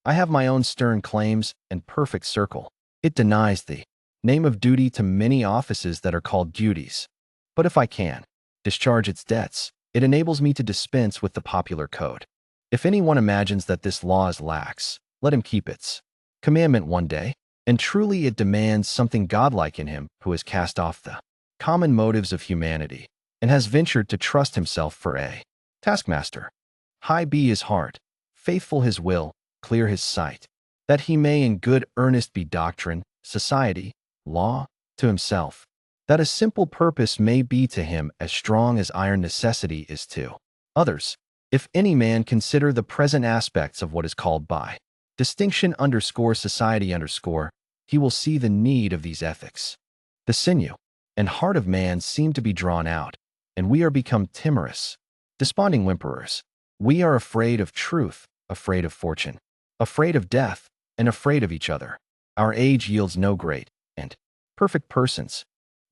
I have my own stern claims and perfect circle. It denies the name of duty to many offices that are called duties. But if I can discharge its debts, it enables me to dispense with the popular code. If anyone imagines that this law is lax, let him keep its commandment one day, and truly it demands something godlike in him who has cast off the common motives of humanity and has ventured to trust himself for a taskmaster. High be his heart, faithful his will, clear his sight, that he may in good earnest be doctrine, society, law, to himself, that a simple purpose may be to him as strong as iron necessity is to others. If any man consider the present aspects of what is called by distinction _society _, he will see the need of these ethics. The sinew and heart of man seem to be drawn out, and we are become timorous, desponding whimperers. We are afraid of truth, afraid of fortune, afraid of death, and afraid of each other. Our age yields no great and perfect persons.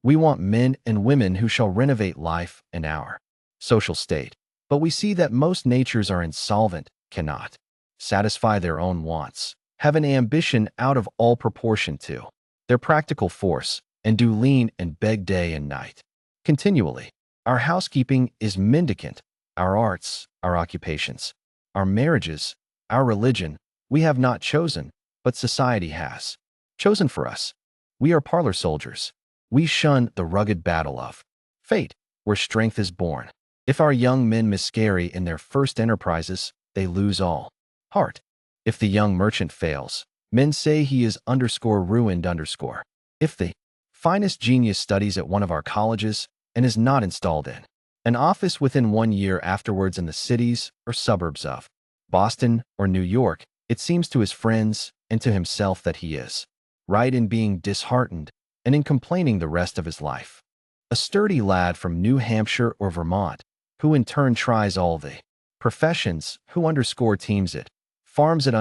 We want men and women who shall renovate life and our social state. But we see that most natures are insolvent, cannot satisfy their own wants, have an ambition out of all proportion to their practical force, and do lean and beg day and night continually. Our housekeeping is mendicant, our arts, our occupations, our marriages, our religion, we have not chosen, but society has chosen for us. We are parlor soldiers. We shun the rugged battle of fate, where strength is born. If our young men miscarry in their first enterprises, they lose all heart. If the young merchant fails, men say he is _ruined _. If the finest genius studies at one of our colleges and is not installed in an office within 1 year afterwards in the cities or suburbs of Boston or New York, it seems to his friends and to himself that he is right in being disheartened and in complaining the rest of his life. A sturdy lad from New Hampshire or Vermont, who in turn tries all the professions, who teams it, farms it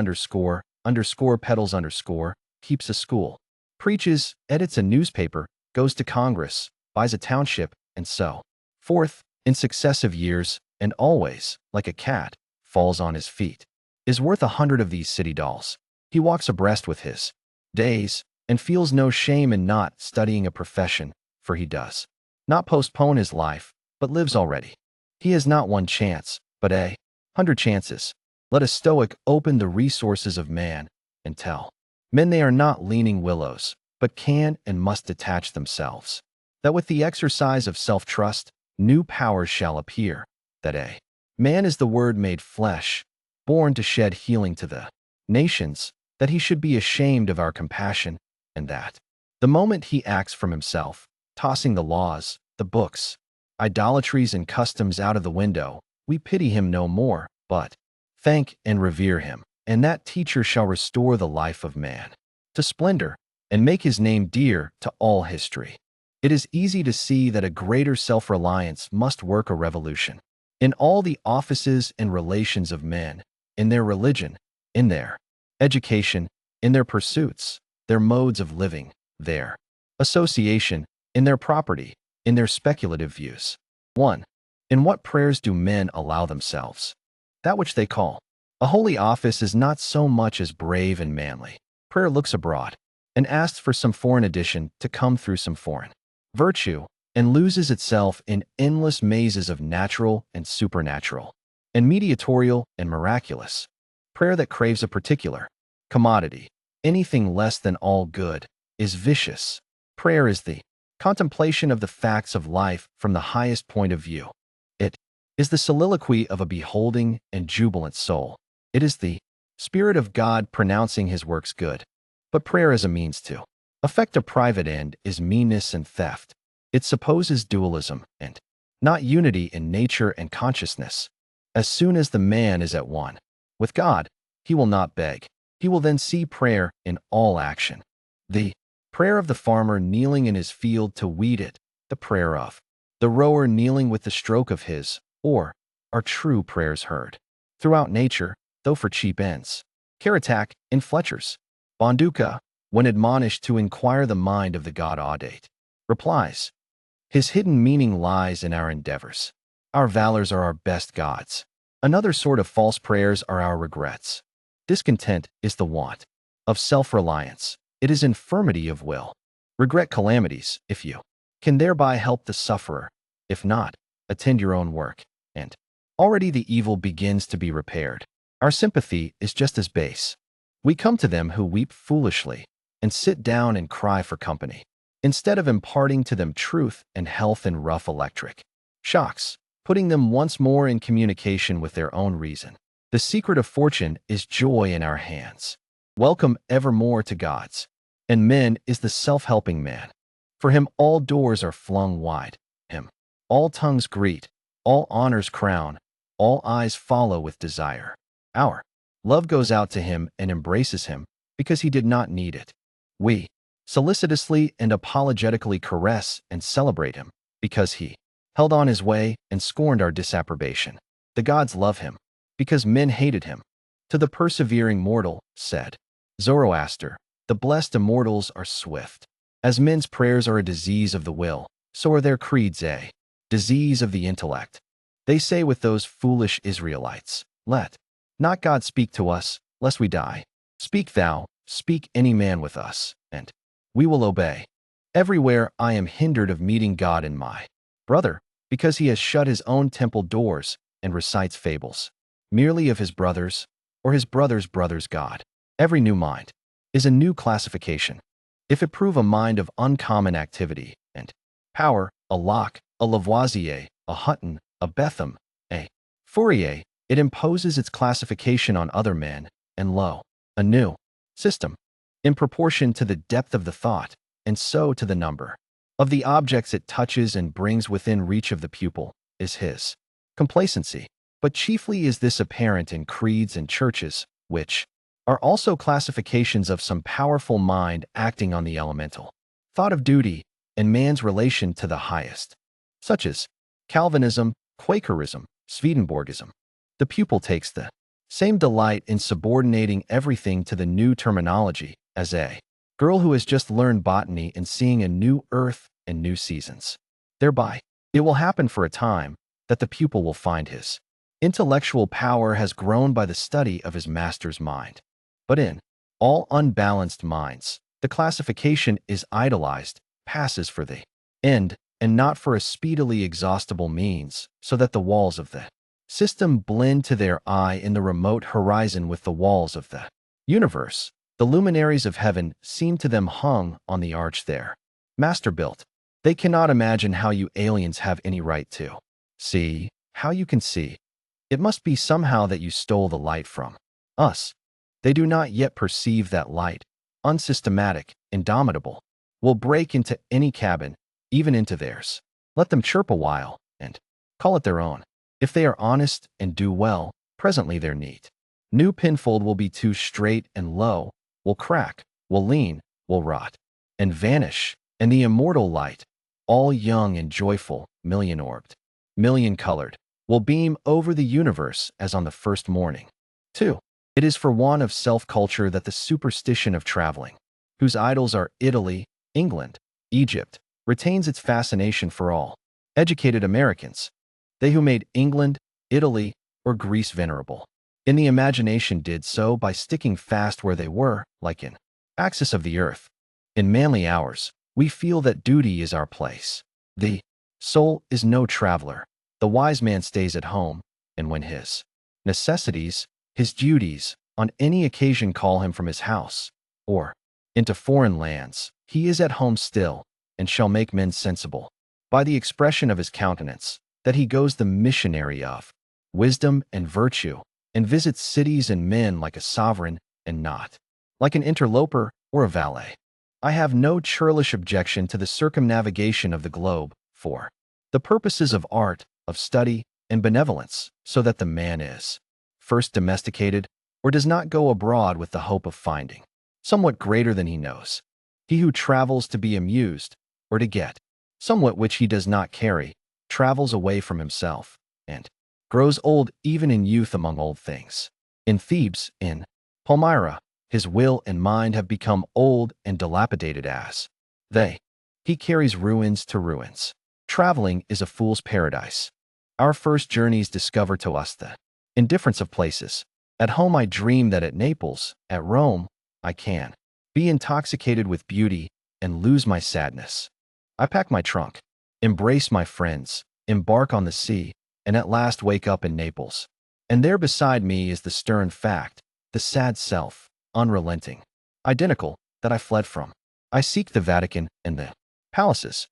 peddles keeps a school, preaches, edits a newspaper, goes to Congress, buys a township, and so forth, in successive years, and always, like a cat, falls on his feet, is worth 100 of these city dolls. He walks abreast with his days, and feels no shame in not studying a profession, for he does not postpone his life, but lives already. He has not one chance, but 100 chances. Let a Stoic open the resources of man and tell men they are not leaning willows, but can and must detach themselves, that with the exercise of self-trust, new powers shall appear, that man is the Word made flesh, born to shed healing to the nations, that he should be ashamed of our compassion, and that the moment he acts from himself, tossing the laws, the books, idolatries and customs out of the window, we pity him no more, but thank and revere him, and that teacher shall restore the life of man to splendor and make his name dear to all history. It is easy to see that a greater self-reliance must work a revolution in all the offices and relations of men, in their religion, in their education, in their pursuits, their modes of living, their association, in their property, in their speculative views. 1. In what prayers do men allow themselves? That which they call a holy office is not so much as brave and manly. Prayer looks abroad and asks for some foreign addition to come through some foreign virtue, and loses itself in endless mazes of natural and supernatural, and mediatorial and miraculous. Prayer that craves a particular commodity, anything less than all good, is vicious. Prayer is the contemplation of the facts of life from the highest point of view. It is the soliloquy of a beholding and jubilant soul. It is the Spirit of God pronouncing His works good. But prayer as a means to effect a private end is meanness and theft. It supposes dualism and not unity in nature and consciousness. As soon as the man is at one with God, he will not beg. He will then see prayer in all action. The prayer of the farmer kneeling in his field to weed it, the prayer of the rower kneeling with the stroke of his oar, are true prayers heard throughout nature, though for cheap ends. Caratak, in Fletcher's Bonduca, when admonished to inquire the mind of the God audate, replies, his hidden meaning lies in our endeavors. Our valors are our best gods. Another sort of false prayers are our regrets. Discontent is the want of self-reliance. It is infirmity of will. Regret calamities, if you can thereby help the sufferer. If not, attend your own work, and already the evil begins to be repaired. Our sympathy is just as base. We come to them who weep foolishly and sit down and cry for company, instead of imparting to them truth and health in rough electric shocks, putting them once more in communication with their own reason. The secret of fortune is joy in our hands. Welcome evermore to God's, and men is the self-helping man. For him all doors are flung wide, him all tongues greet, all honors crown, all eyes follow with desire. Our love goes out to him and embraces him because he did not need it. We solicitously and apologetically caress and celebrate him because he held on his way and scorned our disapprobation. The gods love him because men hated him. To the persevering mortal, said Zoroaster, the blessed immortals are swift. As men's prayers are a disease of the will, so are their creeds a disease of the intellect. They say with those foolish Israelites, let not God speak to us, lest we die. Speak thou, speak any man with us, and we will obey. Everywhere I am hindered of meeting God in my brother, because he has shut his own temple doors and recites fables, merely of his brother's or his brother's brother's God. Every new mind is a new classification. If it prove a mind of uncommon activity and power, a Locke, a Lavoisier, a Hutton, a Betham, a Fourier, it imposes its classification on other men, and lo, a new system, in proportion to the depth of the thought, and so to the number of the objects it touches and brings within reach of the pupil, is his complacency. But chiefly is this apparent in creeds and churches, which are also classifications of some powerful mind acting on the elemental thought of duty and man's relation to the highest, such as Calvinism, Quakerism, Swedenborgism. The pupil takes the same delight in subordinating everything to the new terminology as a girl who has just learned botany and seeing a new earth and new seasons. Thereby, it will happen for a time that the pupil will find his intellectual power has grown by the study of his master's mind. But in all unbalanced minds, the classification is idolized, passes for the end, and not for a speedily exhaustible means, so that the walls of the system blend to their eye in the remote horizon with the walls of the universe. The luminaries of heaven seem to them hung on the arch there, master-built. They cannot imagine how you aliens have any right to see how you can see. It must be somehow that you stole the light from us. They do not yet perceive that light, unsystematic, indomitable, will break into any cabin, even into theirs. Let them chirp a while, and call it their own. If they are honest and do well, presently their neat new pinfold will be too straight and low, will crack, will lean, will rot, and vanish, and the immortal light, all young and joyful, million-orbed, million-colored, will beam over the universe as on the first morning. 2. It is for want of self-culture that the superstition of traveling, whose idols are Italy, England, Egypt, retains its fascination for all educated Americans, they who made England, Italy, or Greece venerable. In the imagination did so by sticking fast where they were, like an axis of the earth. In manly hours, we feel that duty is our place. The soul is no traveler. The wise man stays at home, and when his necessities, his duties, on any occasion call him from his house, or into foreign lands, he is at home still, and shall make men sensible, by the expression of his countenance, that he goes the missionary of wisdom and virtue, and visits cities and men like a sovereign, and not like an interloper or a valet. I have no churlish objection to the circumnavigation of the globe, for the purposes of art, of study, and benevolence, so that the man is first domesticated, or does not go abroad with the hope of finding somewhat greater than he knows. He who travels to be amused, or to get somewhat which he does not carry, travels away from himself, and grows old even in youth among old things. In Thebes, in Palmyra, his will and mind have become old and dilapidated as they. He carries ruins to ruins. Traveling is a fool's paradise. Our first journeys discover to us the indifference of places. At home I dream that at Naples, at Rome, I can be intoxicated with beauty and lose my sadness. I pack my trunk, embrace my friends, embark on the sea, and at last wake up in Naples. And there beside me is the stern fact, the sad self, unrelenting, identical, that I fled from. I seek the Vatican and the palaces.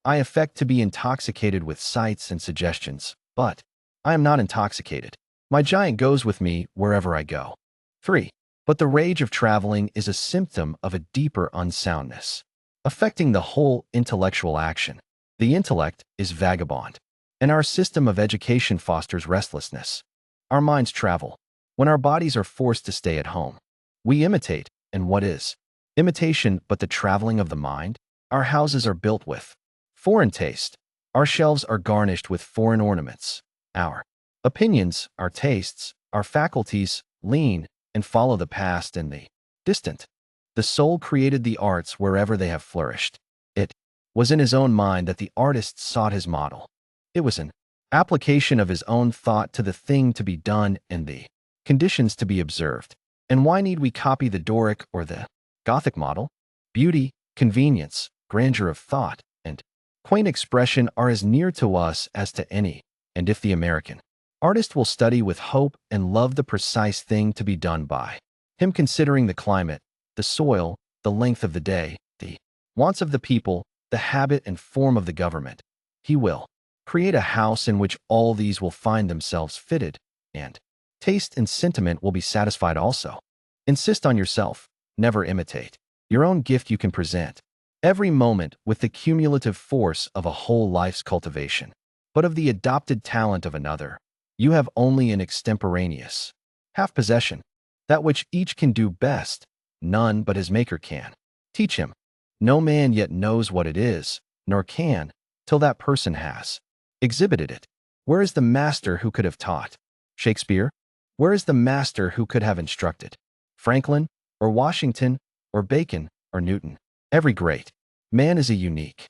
I affect to be intoxicated with sights and suggestions, but I am not intoxicated. My giant goes with me wherever I go. 3. But the rage of traveling is a symptom of a deeper unsoundness, affecting the whole intellectual action. The intellect is vagabond, and our system of education fosters restlessness. Our minds travel. When our bodies are forced to stay at home, we imitate, and what is imitation but the traveling of the mind? Our houses are built with foreign taste. Our shelves are garnished with foreign ornaments. Our opinions, our tastes, our faculties lean and follow the past and the distant. The soul created the arts wherever they have flourished. It was in his own mind that the artist sought his model. It was an application of his own thought to the thing to be done and the conditions to be observed. And why need we copy the Doric or the Gothic model? Beauty, convenience, grandeur of thought, and quaint expression are as near to us as to any, and if the American artist will study with hope and love the precise thing to be done by him, considering the climate, the soil, the length of the day, the wants of the people, the habit and form of the government, he will create a house in which all these will find themselves fitted, and taste and sentiment will be satisfied also. Insist on yourself, never imitate. Your own gift you can present every moment with the cumulative force of a whole life's cultivation, but of the adopted talent of another, you have only an extemporaneous half-possession, that which each can do best, none but his Maker can teach him. No man yet knows what it is, nor can, till that person has exhibited it. Where is the master who could have taught? Shakespeare? Where is the master who could have instructed? Franklin, or Washington, or Bacon, or Newton? Every great man is a unique.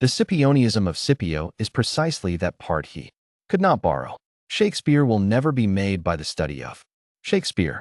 The Scipionism of Scipio is precisely that part he could not borrow. Shakespeare will never be made by the study of Shakespeare.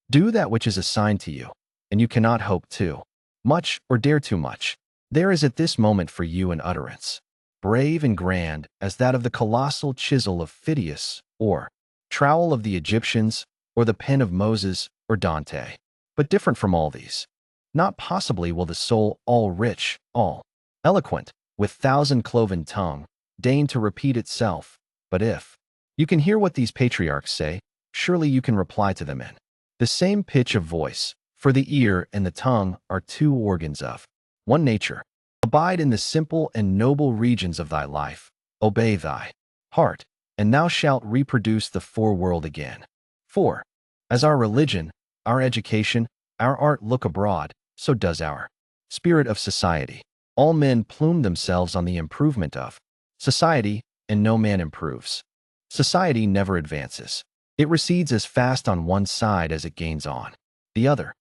Do that which is assigned to you, and you cannot hope too much or dare too much. There is at this moment for you an utterance, brave and grand as that of the colossal chisel of Phidias, or trowel of the Egyptians, or the pen of Moses or Dante, but different from all these. Not possibly will the soul, all rich, all eloquent, with thousand-cloven tongue, deign to repeat itself, but if you can hear what these patriarchs say, surely you can reply to them in the same pitch of voice, for the ear and the tongue are two organs of one nature. Abide in the simple and noble regions of thy life, obey thy heart, and thou shalt reproduce the foreworld again. 4. As our religion, our education, our art look abroad, so does our spirit of society. All men plume themselves on the improvement of society, and no man improves. Society never advances. It recedes as fast on one side as it gains on the other.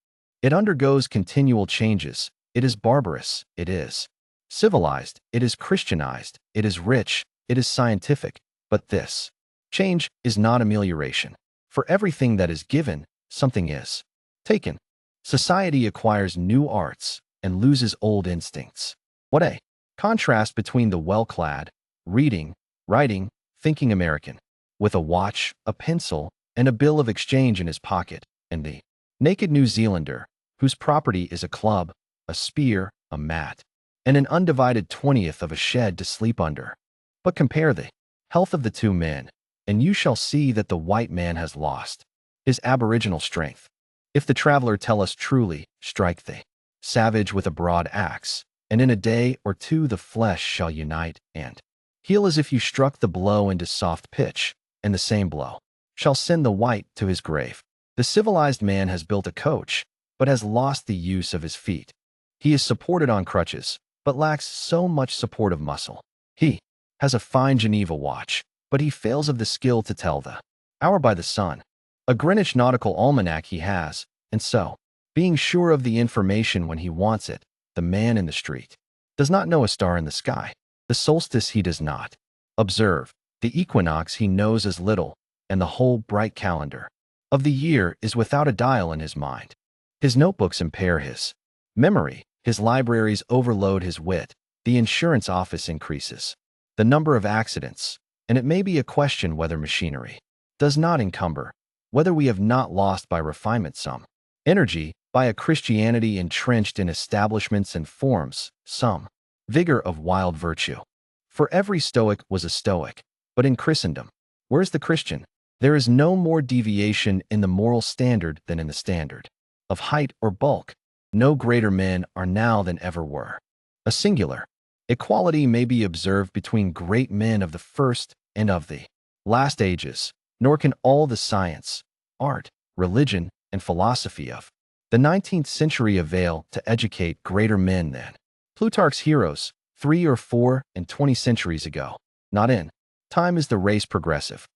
It undergoes continual changes. It is barbarous. It is civilized, it is Christianized, it is rich, it is scientific. But this change is not amelioration. For everything that is given, something is taken. Society acquires new arts and loses old instincts. What a contrast between the well-clad, reading, writing, thinking American, with a watch, a pencil, and a bill of exchange in his pocket, and the naked New Zealander, whose property is a club, a spear, a mat, and an undivided 20th of a shed to sleep under. But compare the health of the two men, and you shall see that the white man has lost his aboriginal strength. If the traveler tell us truly, strike the savage with a broad axe, and in a day or two the flesh shall unite and heal as if you struck the blow into soft pitch, and the same blow shall send the white to his grave. The civilized man has built a coach, but has lost the use of his feet. He is supported on crutches, but lacks so much support of muscle. He has a fine Geneva watch, but he fails of the skill to tell the hour by the sun. A Greenwich nautical almanac he has, and so, being sure of the information when he wants it, the man in the street does not know a star in the sky. The solstice he does not observe. The equinox he knows as little, and the whole bright calendar of the year is without a dial in his mind. His notebooks impair his memory, his libraries overload his wit, the insurance office increases the number of accidents, and it may be a question whether machinery does not encumber, whether we have not lost by refinement some energy, by a Christianity entrenched in establishments and forms, some vigor of wild virtue. For every Stoic was a Stoic, but in Christendom, where's the Christian? There is no more deviation in the moral standard than in the standard of height or bulk. No greater men are now than ever were. A singular equality may be observed between great men of the first and of the last ages, nor can all the science, art, religion, and philosophy of the 19th century avail to educate greater men than Plutarch's heroes 3 or 4 and 20 centuries ago. Not in time is the race progressive.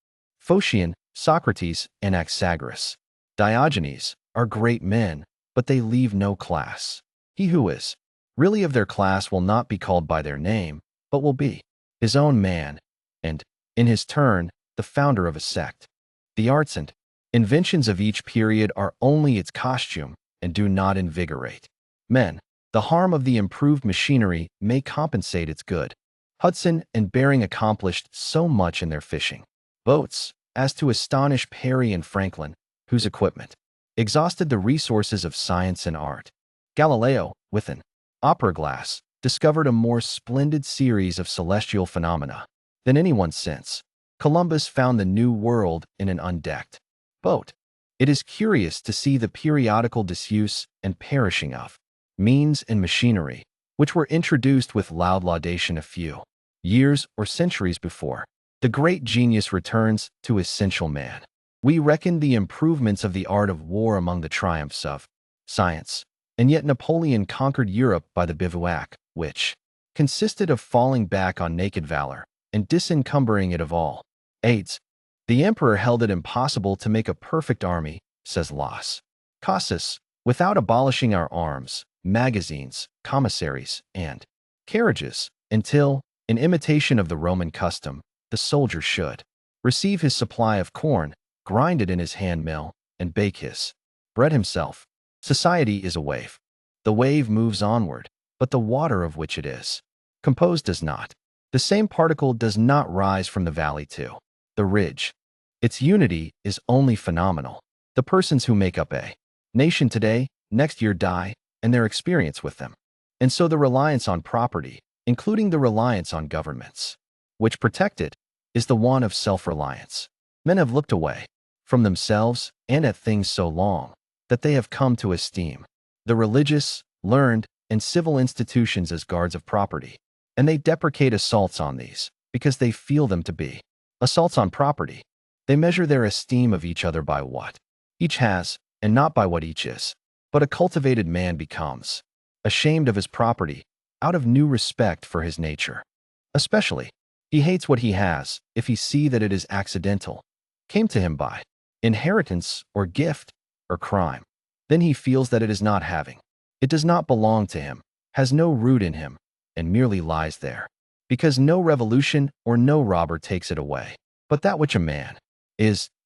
Phocion, Socrates, and Anaxagoras, Diogenes are great men, but they leave no class. He who is really of their class will not be called by their name, but will be his own man, and, in his turn, the founder of a sect. The arts and inventions of each period are only its costume and do not invigorate men. The harm of the improved machinery may compensate its good. Hudson and Bering accomplished so much in their fishing boats as to astonish Perry and Franklin, whose equipment exhausted the resources of science and art. Galileo, with an opera glass, discovered a more splendid series of celestial phenomena than anyone since. Columbus found the New World in an undecked boat. It is curious to see the periodical disuse and perishing of means and machinery, which were introduced with loud laudation a few years or centuries before. The great genius returns to essential man. We reckon the improvements of the art of war among the triumphs of science, and yet Napoleon conquered Europe by the bivouac, which consisted of falling back on naked valor and disencumbering it of all aids. The emperor held it impossible to make a perfect army, says Las Casas, without abolishing our arms, magazines, commissaries, and carriages, until, in imitation of the Roman custom, the soldier should receive his supply of corn, grind it in his hand mill, and bake his bread himself. Society is a wave. The wave moves onward, but the water of which it is composed does not. The same particle does not rise from the valley to the ridge. Its unity is only phenomenal. The persons who make up a nation today, next year die, and their experience with them. And so the reliance on property, including the reliance on governments, which protect it, is the one of self-reliance. Men have looked away from themselves and at things so long that they have come to esteem the religious, learned, and civil institutions as guards of property, and they deprecate assaults on these because they feel them to be assaults on property. They measure their esteem of each other by what each has, and not by what each is. But a cultivated man becomes ashamed of his property out of new respect for his nature. Especially, he hates what he has if he see that it is accidental, came to him by inheritance or gift or crime. Then he feels that it is not having. It does not belong to him, has no root in him, and merely lies there, because no revolution or no robber takes it away. But that which a man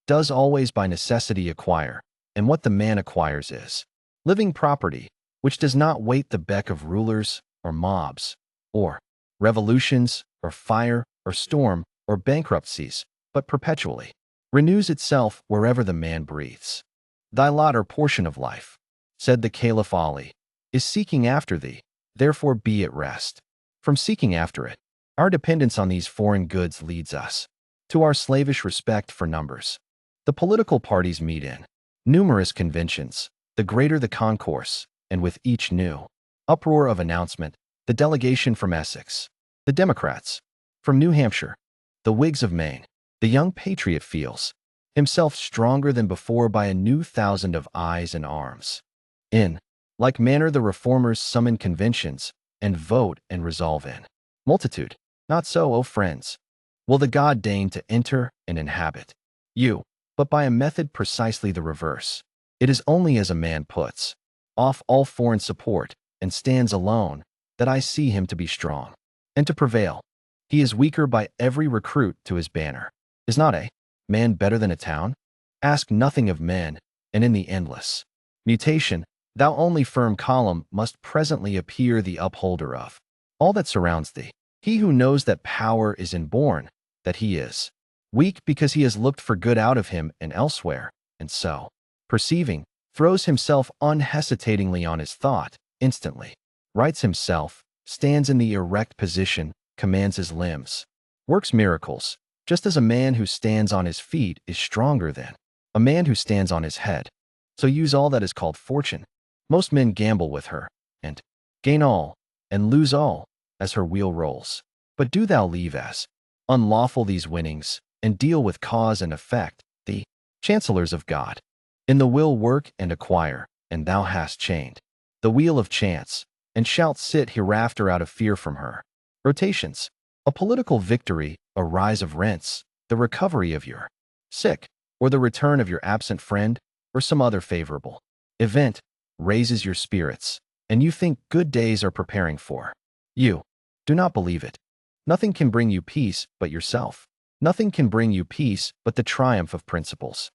does always by necessity acquire, and what the man acquires is living property, which does not wait the beck of rulers or mobs, or revolutions, or fire, or storm, or bankruptcies, but perpetually renews itself wherever the man breathes. Thy lot or portion of life, said the Caliph Ali, is seeking after thee, therefore be at rest. From seeking after it, our dependence on these foreign goods leads us to our slavish respect for numbers. The political parties meet in numerous conventions, the greater the concourse, and with each new uproar of announcement, the delegation from Essex, the Democrats from New Hampshire, the Whigs of Maine, the young patriot feels himself stronger than before by a new thousand of eyes and arms. In like manner the reformers summon conventions and vote and resolve in multitude. Not so, O friends, will the God deign to enter and inhabit you, but by a method precisely the reverse. It is only as a man puts off all foreign support and stands alone that I see him to be strong and to prevail. He is weaker by every recruit to his banner. Is not a man better than a town? Ask nothing of men, and in the endless mutation, thou only firm column must presently appear the upholder of all that surrounds thee. He who knows that power is inborn, that he is weak because he has looked for good out of him and elsewhere, and so, perceiving, throws himself unhesitatingly on his thought, instantly rights himself, stands in the erect position, commands his limbs, works miracles, just as a man who stands on his feet is stronger than a man who stands on his head. So use all that is called fortune. Most men gamble with her, and gain all, and lose all, as her wheel rolls. But do thou leave as unlawful these winnings, and deal with cause and effect, the chancellors of God. In the will work and acquire, and thou hast chained the wheel of chance, and shalt sit hereafter out of fear from her. Rotations, a political victory, a rise of rents, the recovery of your sick, or the return of your absent friend, or some other favorable event, raises your spirits, and you think good days are preparing for you. Do not believe it. Nothing can bring you peace but yourself. Nothing can bring you peace but the triumph of principles.